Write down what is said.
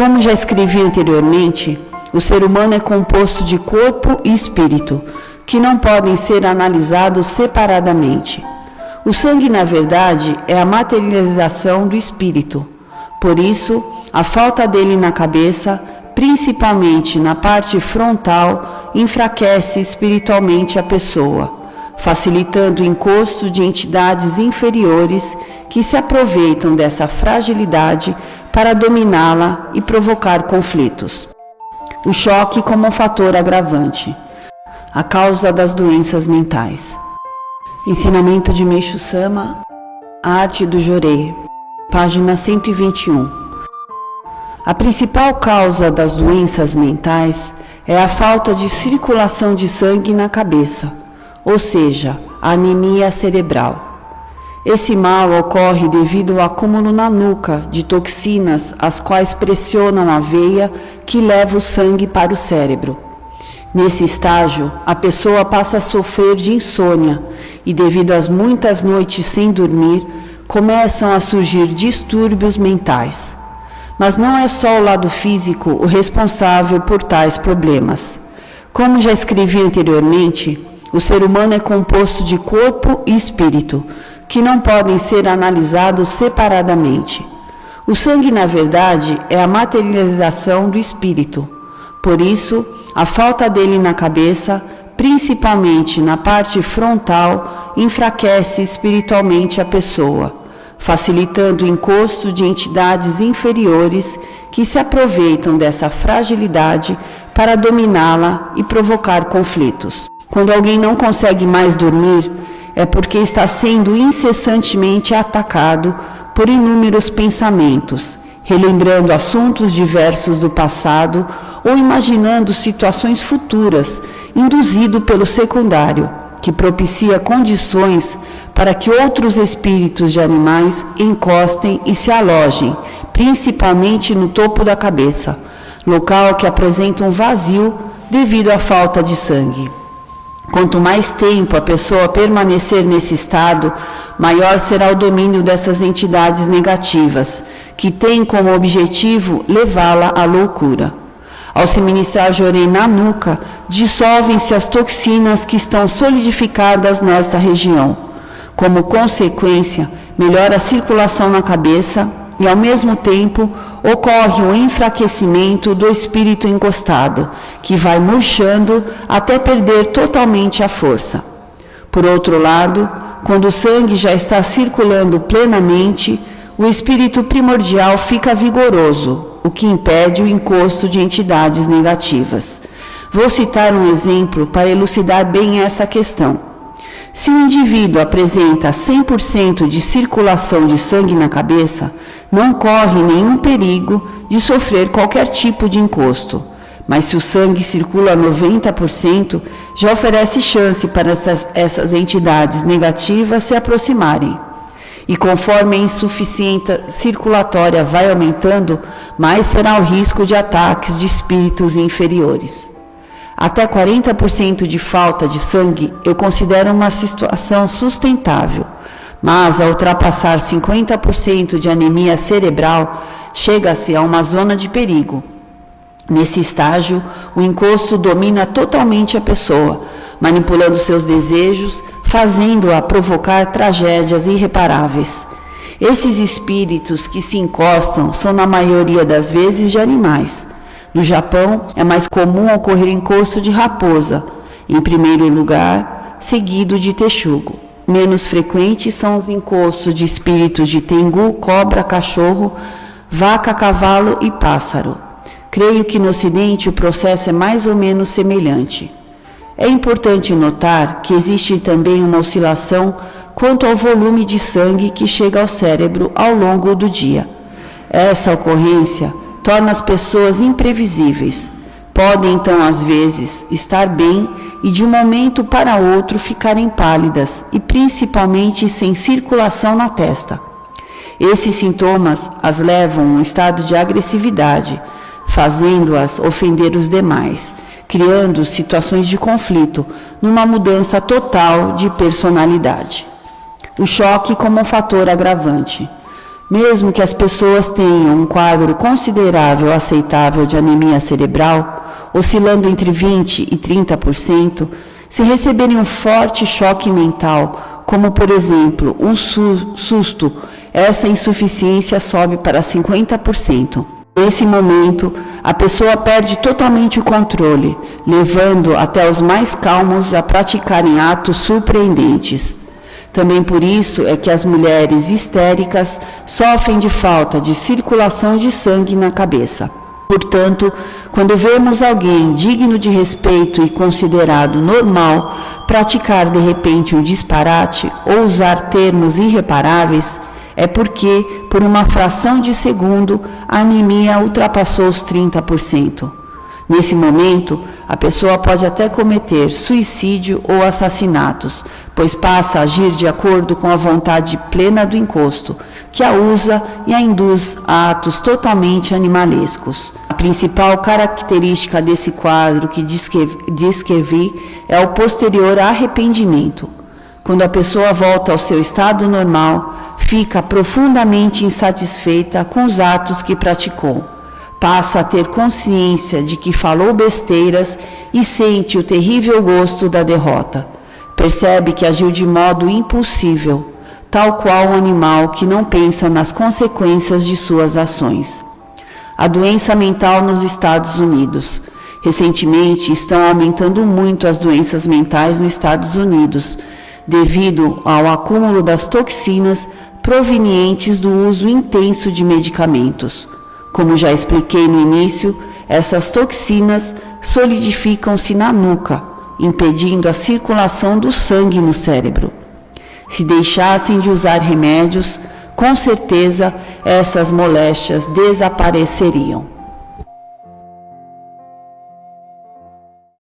Como já escrevi anteriormente, o ser humano é composto de corpo e espírito, que não podem ser analisados separadamente. O sangue, na verdade, é a materialização do espírito. Por isso, a falta dele na cabeça, principalmente na parte frontal, enfraquece espiritualmente a pessoa, facilitando o encosto de entidades inferiores que se aproveitam dessa fragilidade para dominá-la e provocar conflitos. O choque como um fator agravante. A causa das doenças mentais. Ensinamento de Meixo Sama, A Arte do Jorei, página 121. A principal causa das doenças mentais é a falta de circulação de sangue na cabeça, ou seja, a anemia cerebral. Esse mal ocorre devido ao acúmulo na nuca de toxinas, as quais pressionam a veia que leva o sangue para o cérebro. Nesse estágio, a pessoa passa a sofrer de insônia e, devido às muitas noites sem dormir, começam a surgir distúrbios mentais. Mas não é só o lado físico o responsável por tais problemas. Como já escrevi anteriormente, o ser humano é composto de corpo e espírito, que não podem ser analisados separadamente. O sangue, na verdade, é a materialização do espírito. Por isso, a falta dele na cabeça, principalmente na parte frontal, enfraquece espiritualmente a pessoa, facilitando o encosto de entidades inferiores que se aproveitam dessa fragilidade para dominá-la e provocar conflitos. Quando alguém não consegue mais dormir, é porque está sendo incessantemente atacado por inúmeros pensamentos, relembrando assuntos diversos do passado ou imaginando situações futuras, induzido pelo secundário, que propicia condições para que outros espíritos de animais encostem e se alojem, principalmente no topo da cabeça, local que apresenta um vazio devido à falta de sangue. Quanto mais tempo a pessoa permanecer nesse estado, maior será o domínio dessas entidades negativas, que têm como objetivo levá-la à loucura. Ao se ministrar jorei na nuca, dissolvem-se as toxinas que estão solidificadas nesta região. Como consequência, melhora a circulação na cabeça e, ao mesmo tempo, ocorre o enfraquecimento do espírito encostado, que vai murchando até perder totalmente a força. Por outro lado, quando o sangue já está circulando plenamente, o espírito primordial fica vigoroso, o que impede o encosto de entidades negativas. Vou citar um exemplo para elucidar bem essa questão. Se o indivíduo apresenta 100% de circulação de sangue na cabeça, não corre nenhum perigo de sofrer qualquer tipo de encosto. Mas se o sangue circula 90%, já oferece chance para essas entidades negativas se aproximarem. E conforme a insuficiência circulatória vai aumentando, mais será o risco de ataques de espíritos inferiores. Até 40% de falta de sangue eu considero uma situação sustentável, mas ao ultrapassar 50% de anemia cerebral, chega-se a uma zona de perigo. Nesse estágio, o encosto domina totalmente a pessoa, manipulando seus desejos, fazendo-a provocar tragédias irreparáveis. Esses espíritos que se encostam são, na maioria das vezes, de animais. No Japão, é mais comum ocorrer encosto de raposa, em primeiro lugar, seguido de texugo. Menos frequentes são os encostos de espíritos de tengu, cobra, cachorro, vaca, cavalo e pássaro. Creio que no Ocidente o processo é mais ou menos semelhante. É importante notar que existe também uma oscilação quanto ao volume de sangue que chega ao cérebro ao longo do dia. Essa ocorrência torna as pessoas imprevisíveis. Podem, então, às vezes, estar bem e de um momento para outro ficarem pálidas e principalmente sem circulação na testa. Esses sintomas as levam a um estado de agressividade, fazendo-as ofender os demais, criando situações de conflito, numa mudança total de personalidade. O choque como um fator agravante. Mesmo que as pessoas tenham um quadro considerável aceitável de anemia cerebral, oscilando entre 20% e 30%, se receberem um forte choque mental, como por exemplo um susto, essa insuficiência sobe para 50%. Nesse momento, a pessoa perde totalmente o controle, levando até os mais calmos a praticarem atos surpreendentes. Também por isso é que as mulheres histéricas sofrem de falta de circulação de sangue na cabeça. Portanto, quando vemos alguém digno de respeito e considerado normal praticar de repente um disparate ou usar termos irreparáveis, é porque, por uma fração de segundo, a anemia ultrapassou os 30%. Nesse momento, a pessoa pode até cometer suicídio ou assassinatos, pois passa a agir de acordo com a vontade plena do encosto, que a usa e a induz a atos totalmente animalescos. A principal característica desse quadro que descrevi é o posterior arrependimento. Quando a pessoa volta ao seu estado normal, fica profundamente insatisfeita com os atos que praticou. Passa a ter consciência de que falou besteiras e sente o terrível gosto da derrota. Percebe que agiu de modo impulsivo, tal qual um animal que não pensa nas consequências de suas ações. A doença mental nos Estados Unidos. Recentemente estão aumentando muito as doenças mentais nos Estados Unidos, devido ao acúmulo das toxinas provenientes do uso intenso de medicamentos. Como já expliquei no início, essas toxinas solidificam-se na nuca, impedindo a circulação do sangue no cérebro. Se deixassem de usar remédios, com certeza essas moléstias desapareceriam.